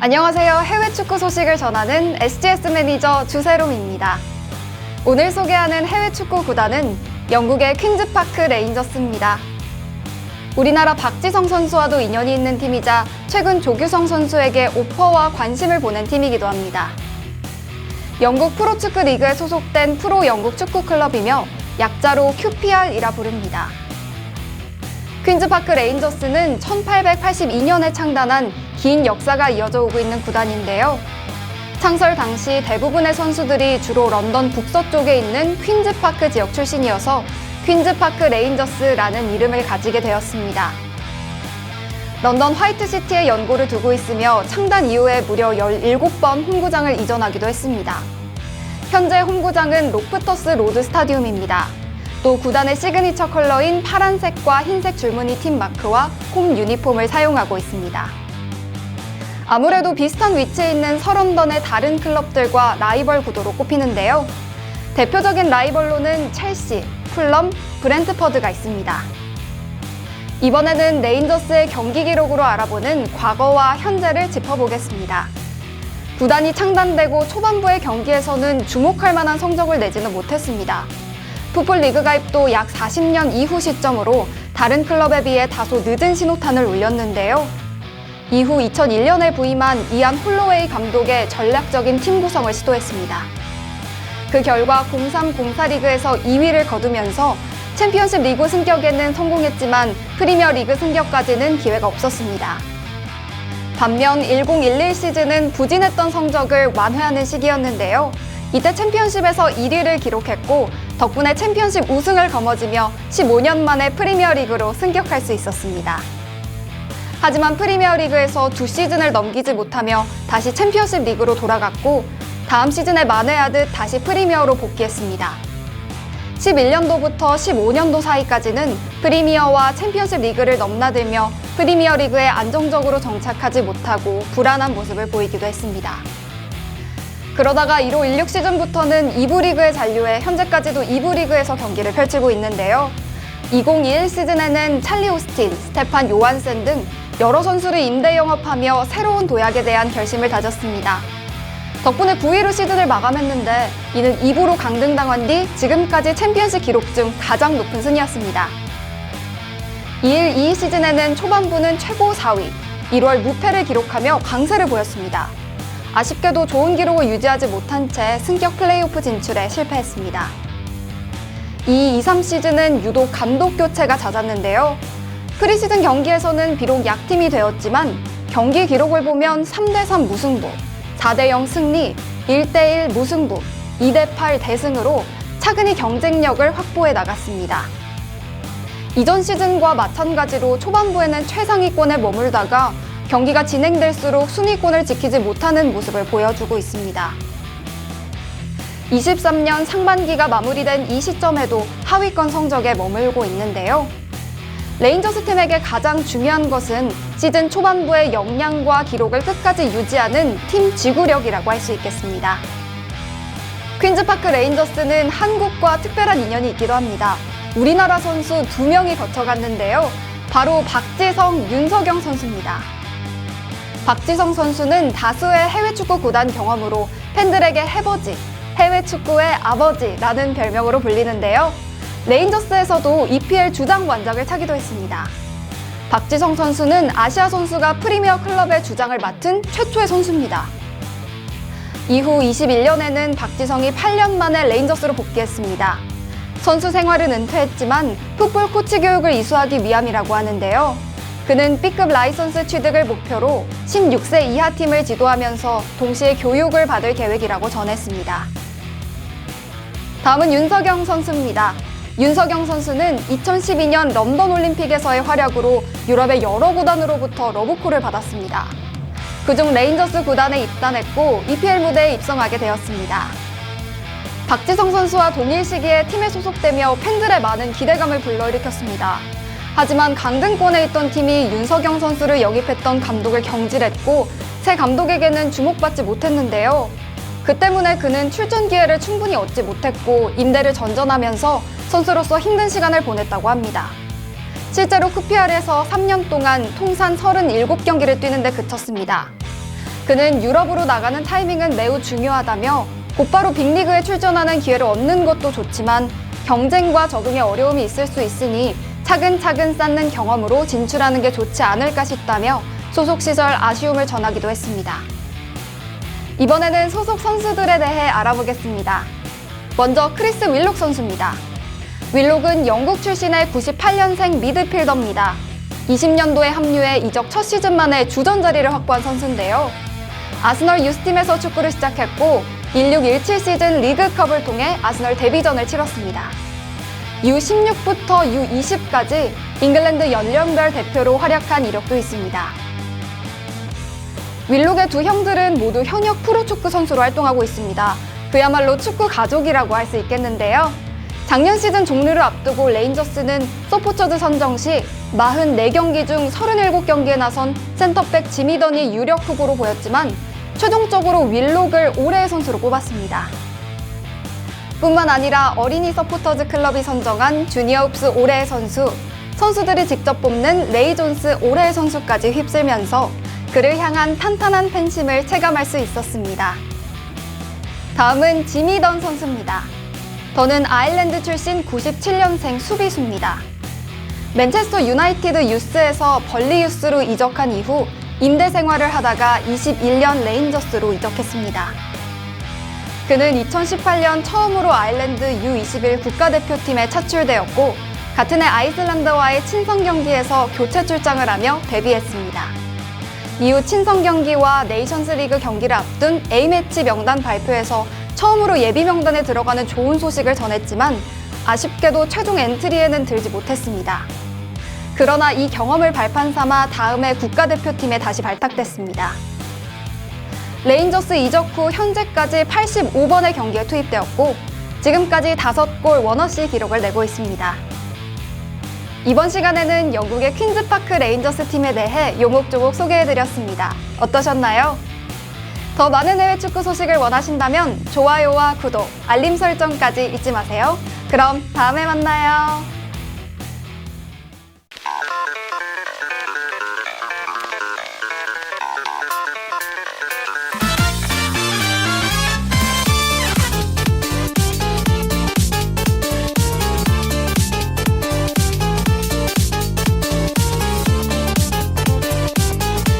안녕하세요. 해외 축구 소식을 전하는 SGS 매니저 주세롬입니다. 오늘 소개하는 해외 축구 구단은 영국의 퀸즈파크 레인저스입니다. 우리나라 박지성 선수와도 인연이 있는 팀이자 최근 조규성 선수에게 오퍼와 관심을 보낸 팀이기도 합니다. 영국 프로축구 리그에 소속된 프로 영국 축구 클럽이며 약자로 QPR이라 부릅니다. 퀸즈파크 레인저스는 1882년에 창단한 긴 역사가 이어져 오고 있는 구단인데요. 창설 당시 대부분의 선수들이 주로 런던 북서쪽에 있는 퀸즈파크 지역 출신이어서 퀸즈파크 레인저스라는 이름을 가지게 되었습니다. 런던 화이트시티에 연고를 두고 있으며 창단 이후에 무려 17번 홈구장을 이전하기도 했습니다. 현재 홈구장은 로프터스 로드 스타디움입니다. 또 구단의 시그니처 컬러인 파란색과 흰색 줄무늬 팀 마크와 홈 유니폼을 사용하고 있습니다. 아무래도 비슷한 위치에 있는 서런던의 다른 클럽들과 라이벌 구도로 꼽히는데요. 대표적인 라이벌로는 첼시, 풀럼, 브렌트퍼드가 있습니다. 이번에는 레인저스의 경기 기록으로 알아보는 과거와 현재를 짚어보겠습니다. 구단이 창단되고 초반부의 경기에서는 주목할 만한 성적을 내지는 못했습니다. 풋볼 리그 가입도 약 40년 이후 시점으로 다른 클럽에 비해 다소 늦은 신호탄을 울렸는데요. 이후 2001년에 부임한 이안 홀로웨이 감독의 전략적인 팀 구성을 시도했습니다. 그 결과 03-04 리그에서 2위를 거두면서 챔피언십 리그 승격에는 성공했지만 프리미어 리그 승격까지는 기회가 없었습니다. 반면 10-11 시즌은 부진했던 성적을 완회하는 시기였는데요. 이때 챔피언십에서 1위를 기록했고 덕분에 챔피언십 우승을 거머쥐며 15년 만에 프리미어 리그로 승격할 수 있었습니다. 하지만 프리미어 리그에서 2시즌을 넘기지 못하며 다시 챔피언십 리그로 돌아갔고 다음 시즌에 만회하듯 다시 프리미어로 복귀했습니다. 11년도부터 15년도 사이까지는 프리미어와 챔피언십 리그를 넘나들며 프리미어 리그에 안정적으로 정착하지 못하고 불안한 모습을 보이기도 했습니다. 그러다가 15-16 시즌부터는 2부 리그에 잔류해 현재까지도 2부 리그에서 경기를 펼치고 있는데요. 2021 시즌에는 찰리 오스틴, 스테판 요한센 등 여러 선수를 임대 영업하며 새로운 도약에 대한 결심을 다졌습니다. 덕분에 9위로 시즌을 마감했는데 이는 2부로 강등당한 뒤 지금까지 챔피언십 기록 중 가장 높은 순위였습니다. 21-22 시즌에는 초반부는 최고 4위, 1월 무패를 기록하며 강세를 보였습니다. 아쉽게도 좋은 기록을 유지하지 못한 채 승격 플레이오프 진출에 실패했습니다. 22-23 시즌은 유독 감독 교체가 잦았는데요. 프리시즌 경기에서는 비록 약팀이 되었지만 경기 기록을 보면 3-3 무승부, 4-0 승리, 1-1 무승부, 2-8 대승으로 차근히 경쟁력을 확보해 나갔습니다. 이전 시즌과 마찬가지로 초반부에는 최상위권에 머물다가 경기가 진행될수록 순위권을 지키지 못하는 모습을 보여주고 있습니다. 23년 상반기가 마무리된 이 시점에도 하위권 성적에 머물고 있는데요. 레인저스 팀에게 가장 중요한 것은 시즌 초반부의 역량과 기록을 끝까지 유지하는 팀 지구력이라고 할 수 있겠습니다. 퀸즈파크 레인저스는 한국과 특별한 인연이 있기도 합니다. 우리나라 선수 2명이 거쳐갔는데요. 바로 박지성, 윤석영 선수입니다. 박지성 선수는 다수의 해외 축구 구단 경험으로 팬들에게 해버지, 해외 축구의 아버지라는 별명으로 불리는데요. 레인저스에서도 EPL 주장 완장을 차기도 했습니다. 박지성 선수는 아시아 선수가 프리미어 클럽의 주장을 맡은 최초의 선수입니다. 이후 21년에는 박지성이 8년 만에 레인저스로 복귀했습니다. 선수 생활은 은퇴했지만 풋볼 코치 교육을 이수하기 위함이라고 하는데요. 그는 B급 라이선스 취득을 목표로 16세 이하 팀을 지도하면서 동시에 교육을 받을 계획이라고 전했습니다. 다음은 윤석영 선수입니다. 윤석영 선수는 2012년 런던 올림픽에서의 활약으로 유럽의 여러 구단으로부터 러브콜을 받았습니다. 그중 레인저스 구단에 입단했고 EPL 무대에 입성하게 되었습니다. 박지성 선수와 동일 시기에 팀에 소속되며 팬들의 많은 기대감을 불러일으켰습니다. 하지만 강등권에 있던 팀이 윤석영 선수를 영입했던 감독을 경질했고 새 감독에게는 주목받지 못했는데요. 그 때문에 그는 출전 기회를 충분히 얻지 못했고 임대를 전전하면서 선수로서 힘든 시간을 보냈다고 합니다. 실제로 QPR에서 3년 동안 통산 37경기를 뛰는 데 그쳤습니다. 그는 유럽으로 나가는 타이밍은 매우 중요하다며 곧바로 빅리그에 출전하는 기회를 얻는 것도 좋지만 경쟁과 적응에 어려움이 있을 수 있으니 차근차근 쌓는 경험으로 진출하는 게 좋지 않을까 싶다며 소속 시절 아쉬움을 전하기도 했습니다. 이번에는 소속 선수들에 대해 알아보겠습니다. 먼저 크리스 윌록 선수입니다. 윌록은 영국 출신의 98년생 미드필더입니다. 20년도에 합류해 이적 첫 시즌 만에 주전 자리를 확보한 선수인데요. 아스널 유스팀에서 축구를 시작했고 16-17 시즌 리그컵을 통해 아스널 데뷔전을 치렀습니다. U16부터 U20까지 잉글랜드 연령별 대표로 활약한 이력도 있습니다. 윌록의 두 형들은 모두 현역 프로축구 선수로 활동하고 있습니다. 그야말로 축구 가족이라고 할 수 있겠는데요. 작년 시즌 종료를 앞두고 레인저스는 서포터즈 선정 시 44경기 중 37경기에 나선 센터백 지미던이 유력 후보로 보였지만 최종적으로 윌록을 올해의 선수로 꼽았습니다. 뿐만 아니라 어린이 서포터즈 클럽이 선정한 주니어 흡스 올해의 선수, 선수들이 직접 뽑는 레이 존스 올해의 선수까지 휩쓸면서 그를 향한 탄탄한 팬심을 체감할 수 있었습니다. 다음은 지미던 선수입니다. 더는 아일랜드 출신 97년생 수비수입니다. 맨체스터 유나이티드 유스에서 벌리 유스로 이적한 이후 임대 생활을 하다가 21년 레인저스로 이적했습니다. 그는 2018년 처음으로 아일랜드 U21 국가대표팀에 차출되었고 같은 해 아이슬란드와의 친선 경기에서 교체 출장을 하며 데뷔했습니다. 이후 친선 경기와 네이션스 리그 경기를 앞둔 A매치 명단 발표에서 처음으로 예비 명단에 들어가는 좋은 소식을 전했지만 아쉽게도 최종 엔트리에는 들지 못했습니다. 그러나 이 경험을 발판 삼아 다음해 국가대표팀에 다시 발탁됐습니다. 레인저스 이적 후 현재까지 85번의 경기에 투입되었고 지금까지 5골 1어시스트 기록을 내고 있습니다. 이번 시간에는 영국의 퀸즈파크 레인저스 팀에 대해 요목조목 소개해드렸습니다. 어떠셨나요? 더 많은 해외 축구 소식을 원하신다면 좋아요와 구독, 알림 설정까지 잊지 마세요. 그럼 다음에 만나요.